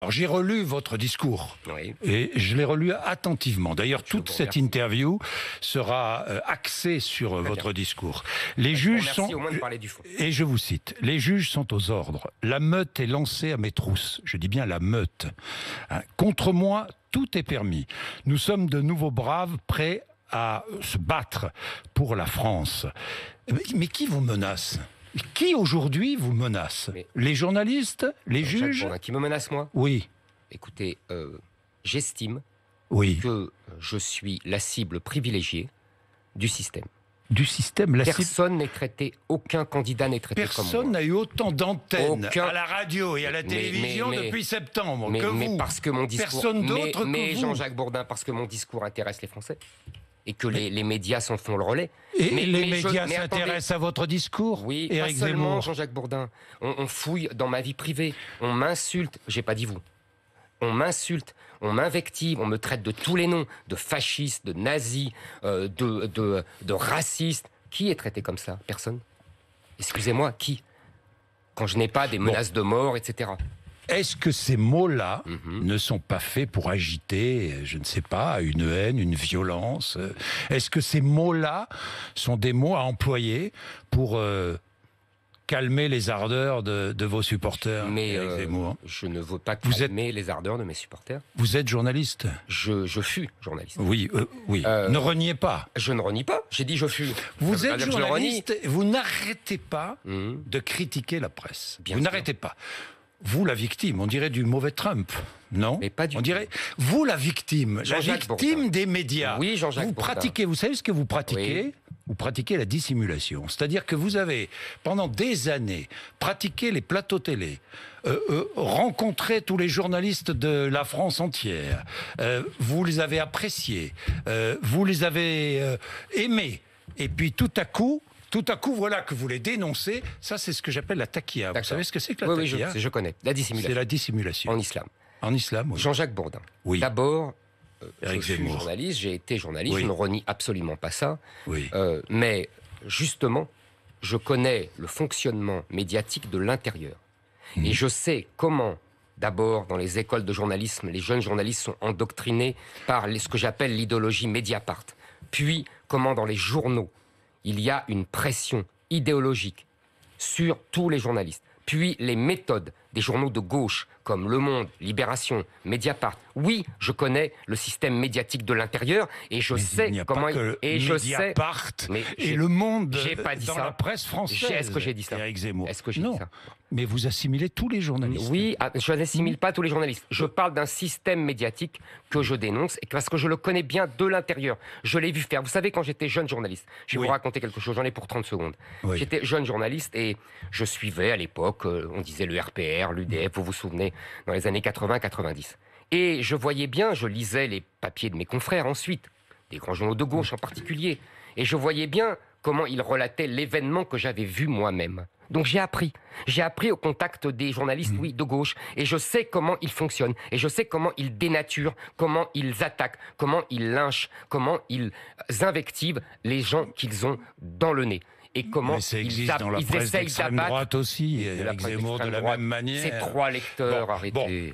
Alors, j'ai relu votre discours et je l'ai relu attentivement. D'ailleurs, toute cette interview sera axée sur votre discours. Les juges sont, au moins de parler du fond. Et je vous cite, les juges sont aux ordres. La meute est lancée à mes trousses. Je dis bien la meute. Contre moi, tout est permis. Nous sommes de nouveaux braves prêts à se battre pour la France. Mais qui vous menace ? Qui aujourd'hui vous menace? Les journalistes? Les juges? Qui me menace, moi? Oui. Écoutez, j'estime que je suis la cible privilégiée du système. Du système, Personne n'est traité, aucun candidat n'est traité comme moi. Personne n'a eu autant d'antennes à la radio et à la télévision depuis septembre que vous. Mais parce que mon discours... Personne d'autre que vous. Mais Jean-Jacques Bourdin, parce que mon discours intéresse les Français. Et que les médias s'en font le relais. Et les médias s'intéressent à votre discours? Oui, Éric pas seulement Zemmour. Jean-Jacques Bourdin. On fouille dans ma vie privée. On m'insulte. J'ai pas dit vous. On m'insulte. On m'invective. On me traite de tous les noms. De fasciste, de nazi, de raciste. Qui est traité comme ça? Personne. Excusez-moi, qui? Quand je n'ai pas des menaces de mort, etc. Est-ce que ces mots-là ne sont pas faits pour agiter, je ne sais pas, une haine, une violence? Est-ce que ces mots-là sont des mots à employer pour calmer les ardeurs de vos supporters? Mais je ne veux pas calmer les ardeurs de mes supporters. Vous êtes journaliste? Je fus journaliste. Oui, oui. Ne reniez pas. Je ne renie pas. J'ai dit je fus. Vous êtes journaliste, vous n'arrêtez pas de critiquer la presse. Vous n'arrêtez pas. Vous, la victime, on dirait du mauvais Trump, non? Mais pas du tout. On dirait, vous, la victime des médias. Oui, Jean-Jacques Vous pratiquez, vous savez ce que vous pratiquez? Oui. Vous pratiquez la dissimulation. C'est-à-dire que vous avez, pendant des années, pratiqué les plateaux télé, rencontré tous les journalistes de la France entière, vous les avez appréciés, vous les avez aimés, et puis tout à coup, voilà que vous les dénoncez. Ça, c'est ce que j'appelle la taquilla. Vous savez ce que c'est que la taquilla? Oui, je connais. La dissimulation. C'est la dissimulation. En islam. En islam, oui. Jean-Jacques Bourdin. Oui. D'abord, Éric je suis Zemmour. journaliste, j'ai été journaliste, je ne renie absolument pas ça. Oui. Mais justement, je connais le fonctionnement médiatique de l'intérieur. Et je sais comment, d'abord, dans les écoles de journalisme, les jeunes journalistes sont endoctrinés par ce que j'appelle l'idéologie Mediapart. Puis, comment dans les journaux, il y a une pression idéologique sur tous les journalistes. Puis les méthodes des journaux de gauche, comme Le Monde, Libération, Mediapart. Oui, je connais le système médiatique de l'intérieur et je sais comment... Et Le Monde dans la presse française. Est-ce que j'ai dit ça? Éric Zemmour. Est-ce que j'ai dit ça? Mais vous assimilez tous les journalistes. Oui, je n'assimile pas tous les journalistes. Je parle d'un système médiatique que je dénonce parce que je le connais bien de l'intérieur. Je l'ai vu faire. Vous savez, quand j'étais jeune journaliste, je vais vous raconter quelque chose, j'en ai pour 30 secondes. J'étais jeune journaliste et je suivais à l'époque, on disait le RPR, l'UDF, vous vous souvenez, dans les années 80-90. Et je voyais bien, je lisais les papiers de mes confrères ensuite, des grands journaux de gauche en particulier, et je voyais bien comment ils relataient l'événement que j'avais vu moi-même. Donc j'ai appris au contact des journalistes, oui, de gauche, et je sais comment ils fonctionnent, et je sais comment ils dénaturent, comment ils attaquent, comment ils lynchent, comment ils invectivent les gens qu'ils ont dans le nez. Et comment ils essayent d'extrême droite aussi, Éric Zemmour de la même manière. Ces trois lecteurs, arrêtez.